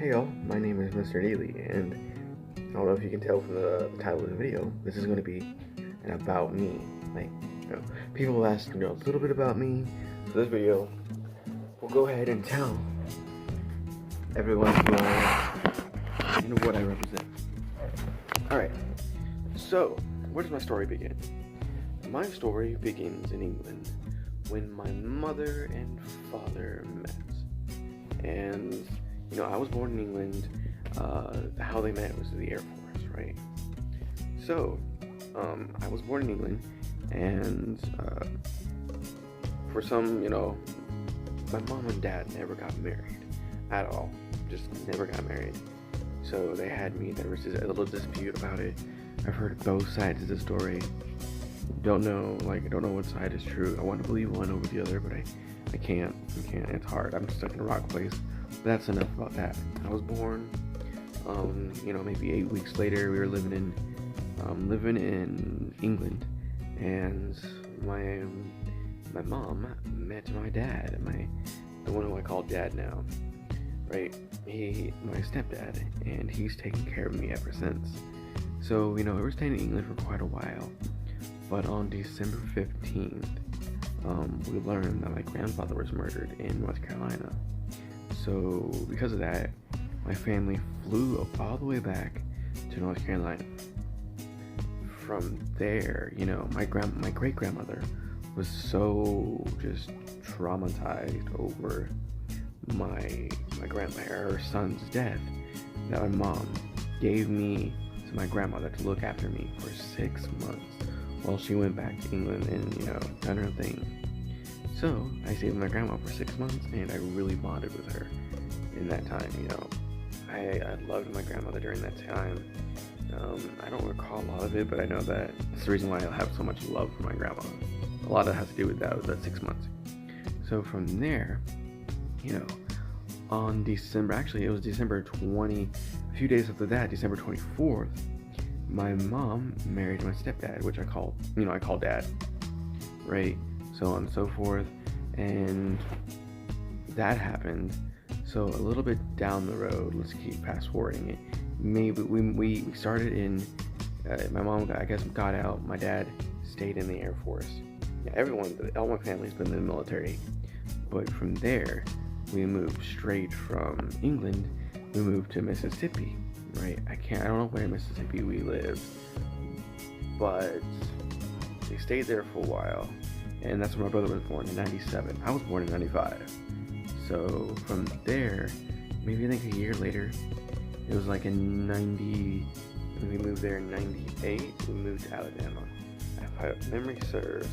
Hey y'all, my name is Mr. Neely, and I don't know if you can tell from the title of the video, this is going to be an about me. Like, people ask, a little bit about me, so this video will go ahead and tell everyone who I am and what I represent. Alright, so where does my story begin? My story begins in England when my mother and father met. And I was born in England. How they met was the Air Force, right? So, I was born in England, and for some, my mom and dad never got married at all. Just never got married. So they had me. There was just a little dispute about it. I've heard both sides of the story. Don't know what side is true. I want to believe one over the other, but I can't. It's hard. I'm stuck in a rock place. But that's enough about that. I was born. Maybe 8 weeks later, we were living in England, and my mom met my dad, the one who I call dad now, right? My stepdad, and he's taken care of me ever since. So we were staying in England for quite a while, but on December 15th, we learned that my grandfather was murdered in North Carolina. So because of that, my family flew all the way back to North Carolina. From there, my great-grandmother was so just traumatized over her son's death that my mom gave me to my grandmother to look after me for 6 months while she went back to England and done her thing. So I stayed with my grandma for 6 months, and I really bonded with her in that time. I loved my grandmother during that time. I don't recall a lot of it, but I know that it's the reason why I have so much love for my grandma. A lot of it has to do with that 6 months. So from there, on it was December 20, a few days after that, December 24th, my mom married my stepdad, which I call dad, right? So on and so forth, and that happened. So a little bit down the road, let's keep fast forwarding it. Maybe we started in. My mom, got out. My dad stayed in the Air Force. Yeah, all my family's been in the military. But from there, we moved straight from England. We moved to Mississippi, right? I don't know where in Mississippi we lived, but we stayed there for a while. And that's when my brother was born in 97. I was born in 95. So from there, maybe I think a year later, it was like in 90, when we moved there in 98, we moved to Alabama. If memory serves,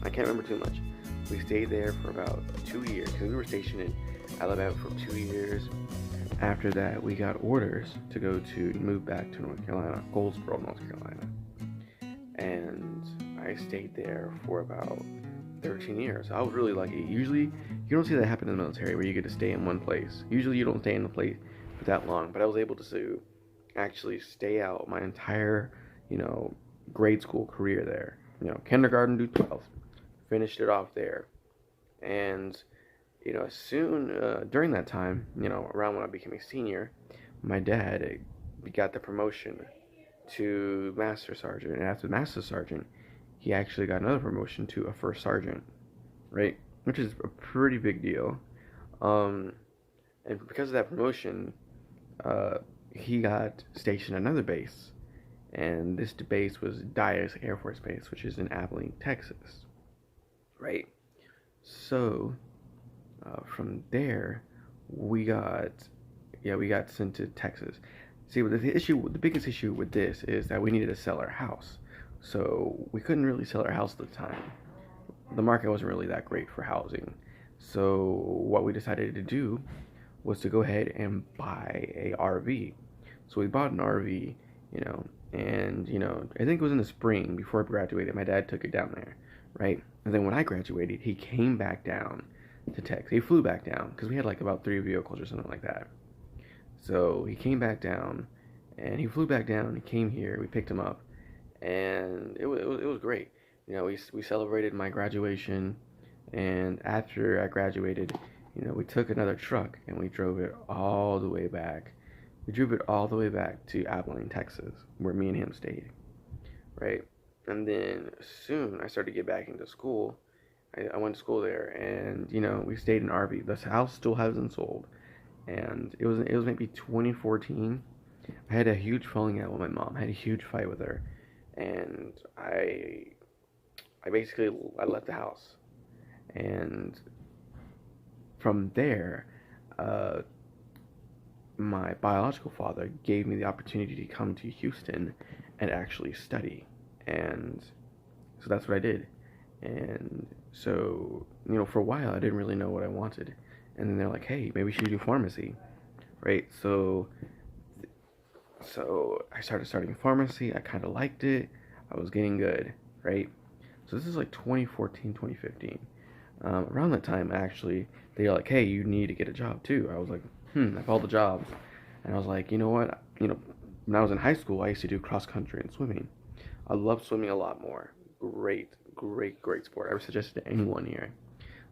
I can't remember too much. We stayed there for about 2 years, because we were stationed in Alabama for 2 years. After that, we got orders to move back to North Carolina, Goldsboro, North Carolina. And I stayed there for about 13 years. I was really lucky. Usually, you don't see that happen in the military where you get to stay in one place. Usually, you don't stay in a place for that long. But I was able to actually stay out my entire, grade school career there. Kindergarten to 12th. Finished it off there. And, soon, during that time, around when I became a senior, my dad got the promotion to Master Sergeant. And after Master Sergeant, he actually got another promotion to a first sergeant, right? Which is a pretty big deal. And because of that promotion, he got stationed at another base. And this base was Dyess Air Force Base, which is in Abilene, Texas, right? So, from there, we got sent to Texas. See, the biggest issue with this is that we needed to sell our house. So we couldn't really sell our house at the time. The market wasn't really that great for housing. So what we decided to do was to go ahead and buy a RV. So we bought an RV, and I think it was in the spring before I graduated. My dad took it down there, right? And then when I graduated, he came back down to Texas. He flew back down because we had like about 3 vehicles or something like that. So he came back down, and he flew back down. He came here. We picked him up. And it was great. We celebrated my graduation, and after I graduated, we took another truck and we drove it all the way back. We drove it all the way back to Abilene, Texas, where me and him stayed, right? And then soon I started to get back into school. I went to school there, and we stayed in RV. This house still hasn't sold, and it was maybe 2014. I had a huge falling out with my mom. I had a huge fight with her, and I basically I left the house, and from there, uh, my biological father gave me the opportunity to come to Houston and actually study, and so that's what I did. And so for a while I didn't really know what I wanted, and then they're like, hey, maybe you should do pharmacy, right? So I started studying pharmacy. I kind of liked it. I was getting good, right? So this is like 2014, 2015. Around that time, actually, they were like, hey, you need to get a job too. I was like, I followed the jobs. And I was like, you know what? When I was in high school, I used to do cross country and swimming. I love swimming a lot more. Great, great, great sport. I would suggest it to anyone here.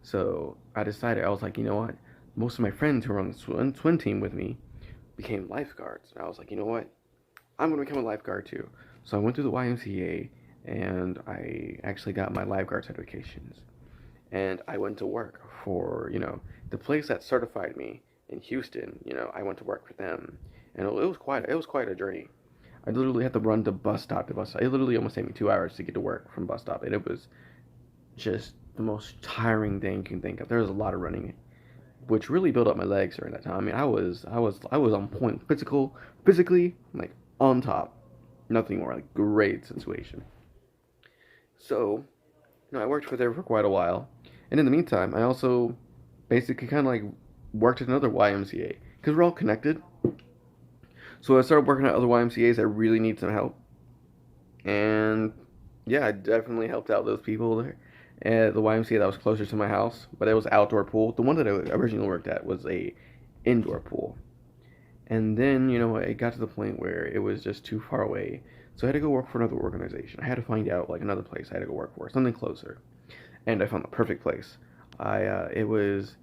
So I decided, I was like, you know what? Most of my friends who were on the swim team with me became lifeguards. And I was like, you know what? I'm going to become a lifeguard too. So I went through the YMCA and I actually got my lifeguard certifications. And I went to work for, the place that certified me in Houston. I went to work for them. And it was quite a journey. I literally had to run to bus stop to bus stop. It literally almost took me 2 hours to get to work from bus stop. And it was just the most tiring thing you can think of. There was a lot of running, which really built up my legs during that time. I mean, I was on point, physically, like on top, nothing more. Like great situation. So, I worked for there for quite a while, and in the meantime, I also basically kind of like worked at another YMCA because we're all connected. So I started working at other YMCA's that really need some help, and yeah, I definitely helped out those people there. At the YMCA that was closer to my house, but it was outdoor pool. The one that I originally worked at was a indoor pool. And then, it got to the point where it was just too far away. So I had to go work for another organization. I had to find out like another place I had to go work for, something closer. And I found the perfect place. It was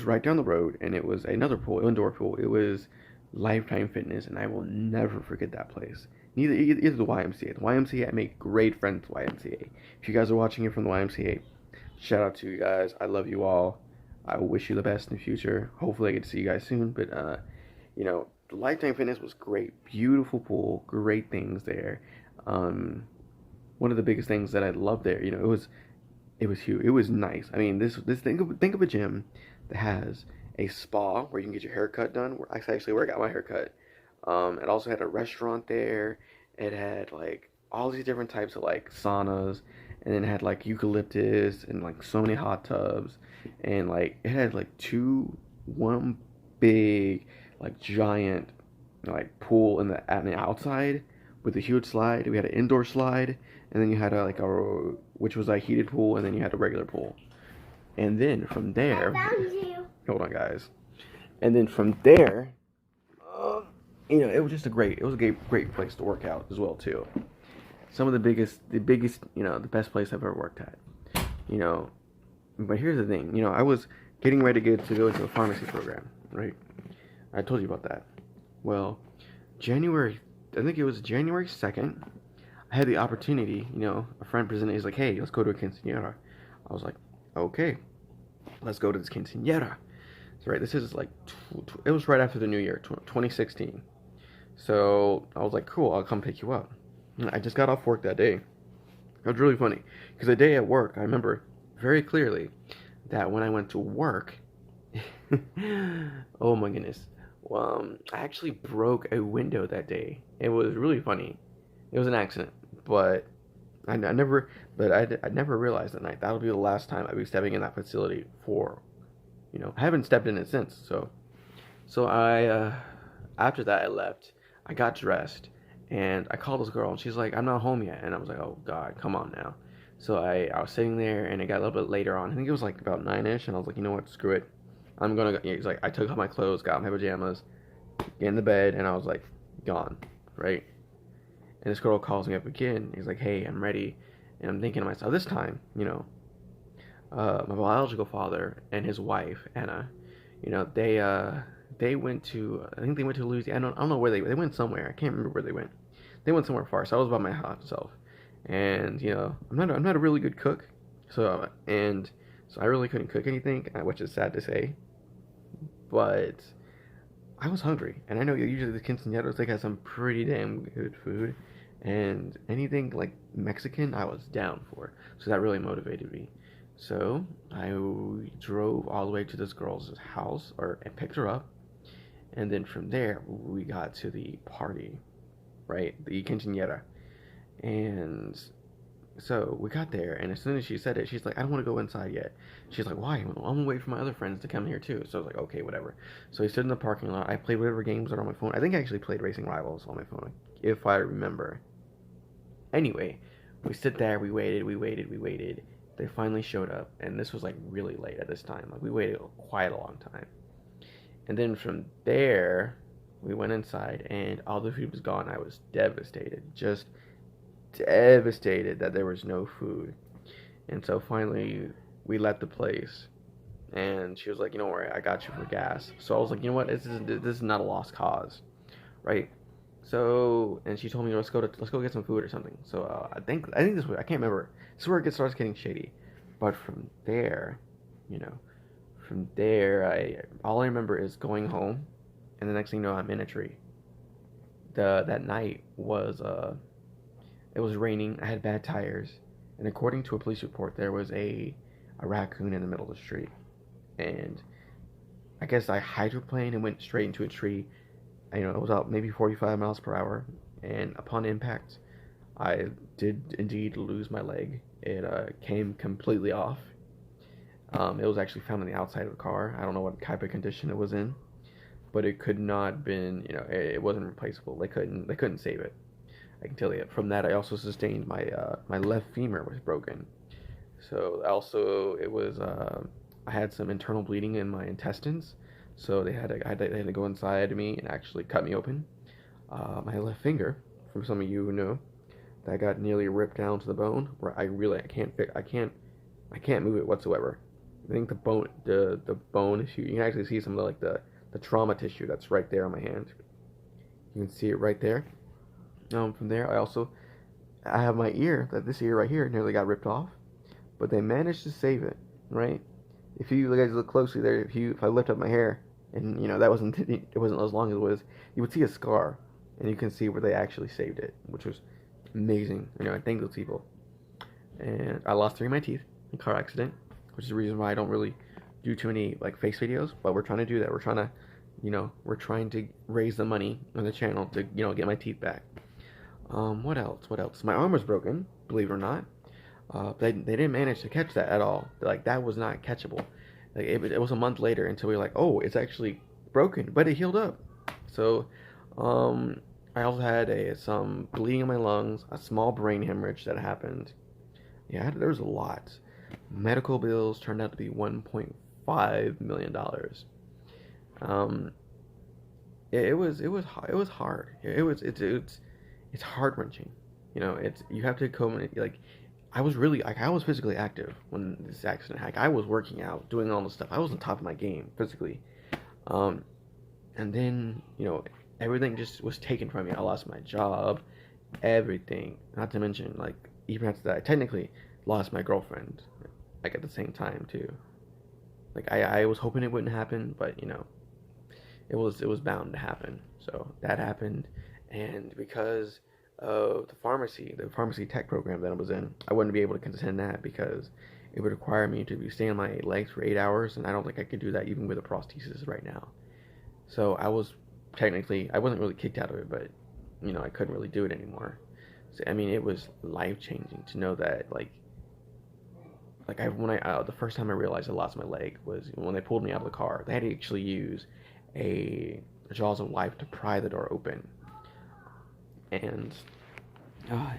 right down the road, and it was another pool, indoor pool. It was Lifetime Fitness, and I will never forget that place. Either the YMCA. The YMCA, I make great friends with the YMCA. If you guys are watching it from the YMCA, shout out to you guys. I love you all. I wish you the best in the future. Hopefully I get to see you guys soon. But the Lifetime Fitness was great. Beautiful pool, great things there. One of the biggest things that I loved there, it was huge. It was nice. I mean, this think of a gym that has a spa where you can get your hair cut done. Where I got my hair cut. It also had a restaurant there. It had like all these different types of like saunas, and then it had like eucalyptus and like so many hot tubs, and like it had like one big like giant like pool on the outside with a huge slide. We had an indoor slide, and then you had which was a heated pool, and then you had a regular pool. And then from there, hold on, guys. And then from there, it was just it was a great place to work out as well too. Some of the biggest, the best place I've ever worked at. But here's the thing. I was getting ready to go into a pharmacy program, right? I told you about that. Well, I think it was January 2nd, I had the opportunity, a friend presented, he's like, hey, let's go to a quinceañera. I was like, okay, let's go to this quinceañera. So, right, this is like, it was right after the new year, 2016. So, I was like, cool, I'll come pick you up. And I just got off work that day. It was really funny, because the day at work, I remember very clearly that when I went to work, oh my goodness, I actually broke a window that day. It was really funny. It was an accident, but I never realized that night that'll be the last time I'll be stepping in that facility for, I haven't stepped in it since. So I after that I left. I got dressed and I called this girl and she's like, I'm not home yet, and I was like, oh God, come on now. So I was sitting there and it got a little bit later on. I think it was like about 9ish, and I was like, you know what, screw it. I'm gonna go. He's like, I took off my clothes, got my pajamas, get in the bed, and I was like, gone, right? And this girl calls me up again. He's like, hey, I'm ready. And I'm thinking to myself, this time, my biological father and his wife Anna, they went to, I think they went to Louisiana. I don't know where they went somewhere. I can't remember where they went. They went somewhere far, so I was by myself. And I'm not a really good cook, so I really couldn't cook anything, which is sad to say. But I was hungry, and I know usually the quinceañeros they got some pretty damn good food, and anything like Mexican I was down for. So that really motivated me. So I drove all the way to this girl's house, and picked her up, and then from there we got to the party, right? The quinceañera, and so we got there, and as soon as she said it, she's like, I don't want to go inside yet. She's like, why? I'm gonna wait for my other friends to come here too. So I was like, okay, whatever. So we stood in the parking lot. I played whatever games are on my phone. I think I actually played Racing Rivals on my phone, if I remember. Anyway, we stood there, we waited, we waited, we waited. They finally showed up, and this was like really late at this time. Like we waited quite a long time. And then from there, we went inside, and all the food was gone. I was devastated, just devastated that there was no food. And so finally, we left the place, and she was like, "You know what? I got you for gas." So I was like, "You know what? This is not a lost cause, right?" So, and she told me, let's go get some food or something. So I think this way, I can't remember. This is where it starts getting shady. But from there, you know, from there, I all I remember is going home, and the next thing you know, I'm in a tree. That night was it was raining. I had bad tires, and according to a police report, there was a raccoon in the middle of the street, and I guess I hydroplaned and went straight into a tree. It was out maybe 45 miles per hour, and upon impact, I did indeed lose my leg. It came completely off. It was actually found on the outside of the car. I don't know what type of condition it was in, but it could not been. It wasn't replaceable. They couldn't save it. I can tell you. From that, I also sustained my left femur was broken. So also it was I had some internal bleeding in my intestines. So they had to go inside of me and actually cut me open. My left finger, for some of you who know, that got nearly ripped down to the bone, where I can't move it whatsoever. I think the bone issue, you can actually see some of the trauma tissue that's right there on my hand. You can see it right there. From there, I have my ear, this ear right here nearly got ripped off, but they managed to save it, right? If you guys look closely there, if I lift up my hair, and that it wasn't as long as it was, you would see a scar, and you can see where they actually saved it, which was amazing. I thank those people. And I lost 3 of my teeth in a car accident, which is the reason why I don't really do too many like face videos. But we're trying to do that. We're trying to raise the money on the channel to get my teeth back. What else? What else? My arm was broken, believe it or not. They didn't manage to catch that at all. Like that was not catchable. Like it was a month later until we were like, oh, it's actually broken, but it healed up. So, I also had some bleeding in my lungs, a small brain hemorrhage that happened. Yeah, there was a lot. Medical bills turned out to be $1.5 million. Um, it was hard. It's heart wrenching. You have to come like. I was physically active when this accident happened. I was working out, doing all this stuff. I was on top of my game physically. And then, everything just was taken from me. I lost my job, everything. Not to mention, like, even after that, I technically lost my girlfriend, like, at the same time, too. Like, I was hoping it wouldn't happen, but, it was bound to happen. So that happened, and because of the pharmacy tech program that I was in, I wouldn't be able to contend that because it would require me to be staying on my legs for 8 hours, and I don't think I could do that even with a prosthesis right now. So I wasn't really kicked out of it, but I couldn't really do it anymore. So, I mean, it was life changing to know that the first time I realized I lost my leg was when they pulled me out of the car. They had to actually use a jaws of life to pry the door open. And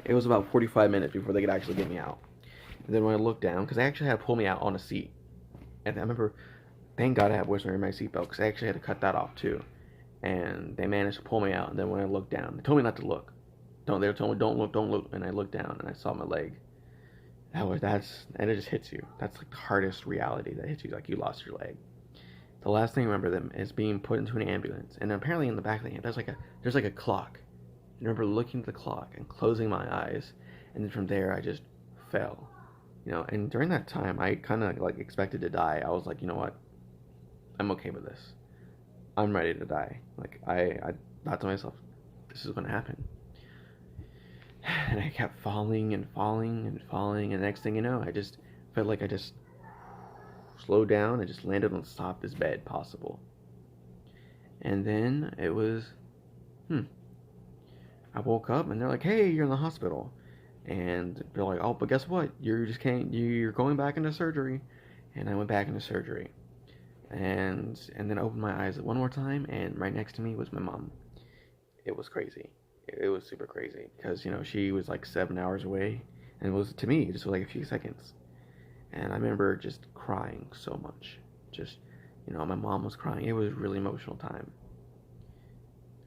it was about 45 minutes before they could actually get me out. And then when I looked down, because they actually had to pull me out on a seat. And I remember, thank God I wasn't wearing my seatbelt, because I actually had to cut that off too. And they managed to pull me out. And then when I looked down, they told me not to look. They told me don't look. And I looked down and I saw my leg. and it just hits you. That's like the hardest reality that hits you, like you lost your leg. The last thing I remember them is being put into an ambulance, and apparently in the back of the hand there's like a clock. I remember looking at the clock and closing my eyes, and then from there I just fell. And during that time I kind of like expected to die. I was like, you know what, I'm okay with this. I'm ready to die. Like I thought to myself, this is gonna happen. And I kept falling and falling and falling, and the next thing you know, I just felt like I just slowed down and just landed on the softest bed possible. And then it was, I woke up and they're like, "Hey, you're in the hospital," and they're like, "Oh, but guess what? You're going back into surgery," and I went back into surgery, and then I opened my eyes one more time, and right next to me was my mom. It was crazy. It was super crazy because she was like 7 hours away, and it was to me just like a few seconds. And I remember just crying so much. Just, my mom was crying. It was a really emotional time.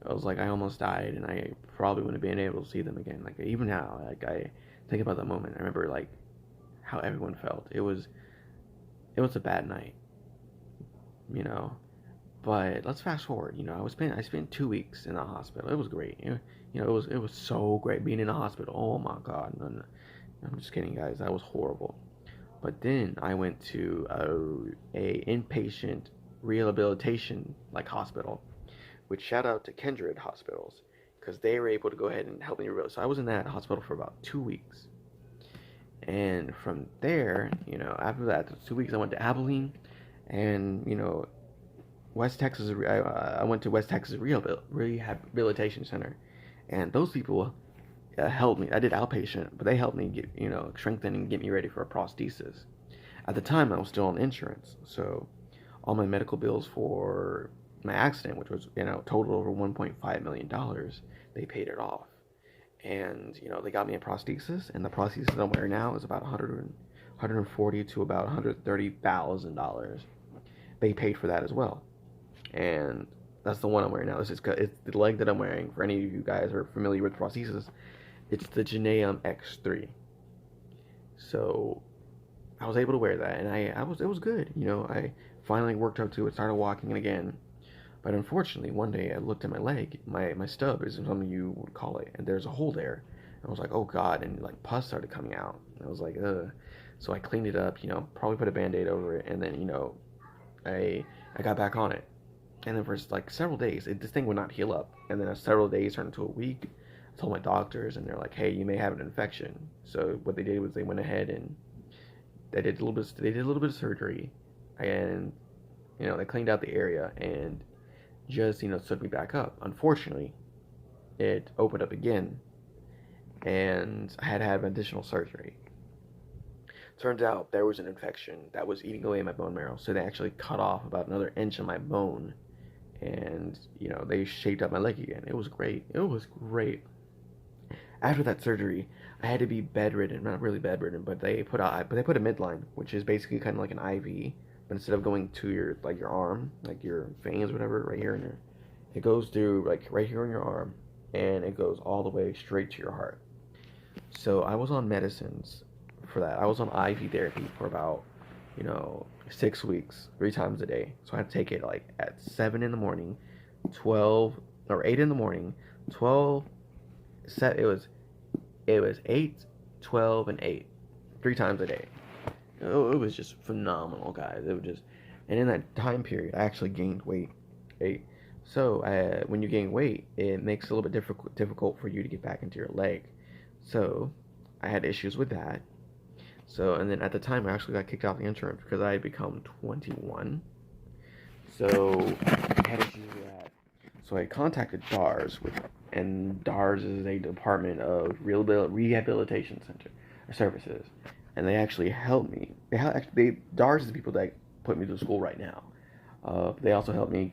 I was like, I almost died, and I probably wouldn't have been able to see them again. Like even now, like I think about that moment. I remember like how everyone felt. It was a bad night, you know. But let's fast forward. I spent 2 weeks in the hospital. It was great. It was so great being in the hospital. Oh my God, no, I'm just kidding, guys. That was horrible. But then I went to a inpatient rehabilitation like hospital, which shout out to Kindred Hospitals because they were able to go ahead and help me rehabilitate. So I was in that hospital for about 2 weeks, and from there, after that 2 weeks, I went to Abilene, and West Texas. I went to West Texas Rehabilitation Center, and those people helped me. I did outpatient, but they helped me get strengthen and get me ready for a prosthesis. At the time, I was still on insurance, so all my medical bills for my accident, which was total over $1.5 million, they paid it off. And they got me a prosthesis, and the prosthesis I'm wearing now is about 140 to about $130,000. They paid for that as well, and that's the one I'm wearing now. It's the leg that I'm wearing. For any of you guys who are familiar with prosthesis, it's the Jeuneum X3. So I was able to wear that, and it was good. I finally worked up to it, started walking again. But unfortunately, one day I looked at my leg, my stub is something you would call it, and there's a hole there. And I was like, oh God, and like pus started coming out. And I was like, ugh. So I cleaned it up, probably put a Band-Aid over it, and then I got back on it. And then for like several days, this thing would not heal up. And then several days turned into a week. I told my doctors, and they're like, hey, you may have an infection. So what they did was they went ahead and they did a little bit of surgery, and they cleaned out the area and just stood me back up. Unfortunately, it opened up again, and I had to have additional surgery. Turns out there was an infection that was eating away at my bone marrow, so they actually cut off about another inch of my bone, and they shaped up my leg again. It was great. After that surgery, I had to be bedridden. Not really bedridden, but they put a midline, which is basically kind of like an IV, but instead of going to your arm, like your veins, whatever, right here in there, it goes through like right here in your arm, and it goes all the way straight to your heart. So I was on medicines for that. I was on IV therapy for about 6 weeks, 3 times a day. So I had to take it like at 7 in the morning, 12 or 8 in the morning, 12. It was 8, 12, and 8, 3 times a day. It was just phenomenal, guys. It was just, and in that time period, I actually gained weight. So when you gain weight, it makes it a little bit difficult for you to get back into your leg. So I had issues with that. So, and then at the time, I actually got kicked off the insurance because I had become 21. So I had issues with that. So I contacted DARS, and DARS is a Department of Rehabilitation Center or Services, and they actually helped me. DARS is the people that put me to school right now. They also helped me,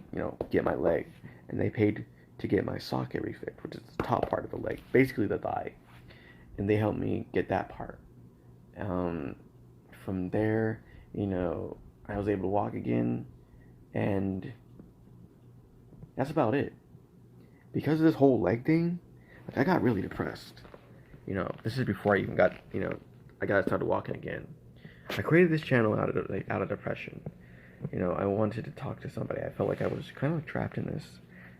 get my leg, and they paid to get my socket refixed, which is the top part of the leg, basically the thigh, and they helped me get that part. From there, I was able to walk again, and that's about it. Because of this whole leg thing, I got really depressed. This is before I even got, I got started walking again. I created this channel out of depression. You know, I wanted to talk to somebody. I felt like I was kind of like trapped in this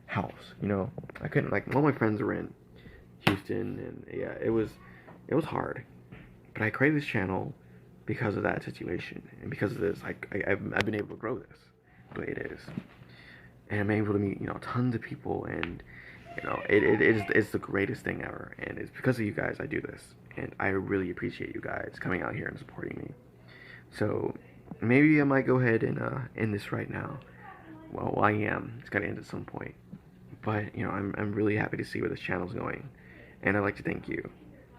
house. You know, I couldn't, like, all my friends were in Houston, and yeah, it was hard. But I created this channel because of that situation, and because of this, I've been able to grow this the way it is, and I'm able to meet, you know, tons of people, and you know, it's the greatest thing ever, and it's because of you guys I do this, and I really appreciate you guys coming out here and supporting me. So maybe I might go ahead and end this right now. Well, I am. It's gotta end at some point. But you know, I'm really happy to see where this channel's going, and I'd like to thank you.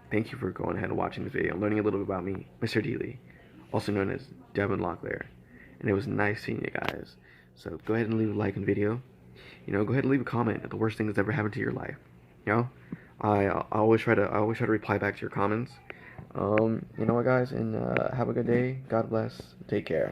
Thank you for going ahead and watching this video and learning a little bit about me, Mr. Deely, also known as Devin Locklear. And it was nice seeing you guys. So go ahead and leave a like on the video. You know, go ahead and leave a comment at the worst thing that's ever happened to your life. You know, I always try to reply back to your comments. You know what, guys, and have a good day. God bless. Take care.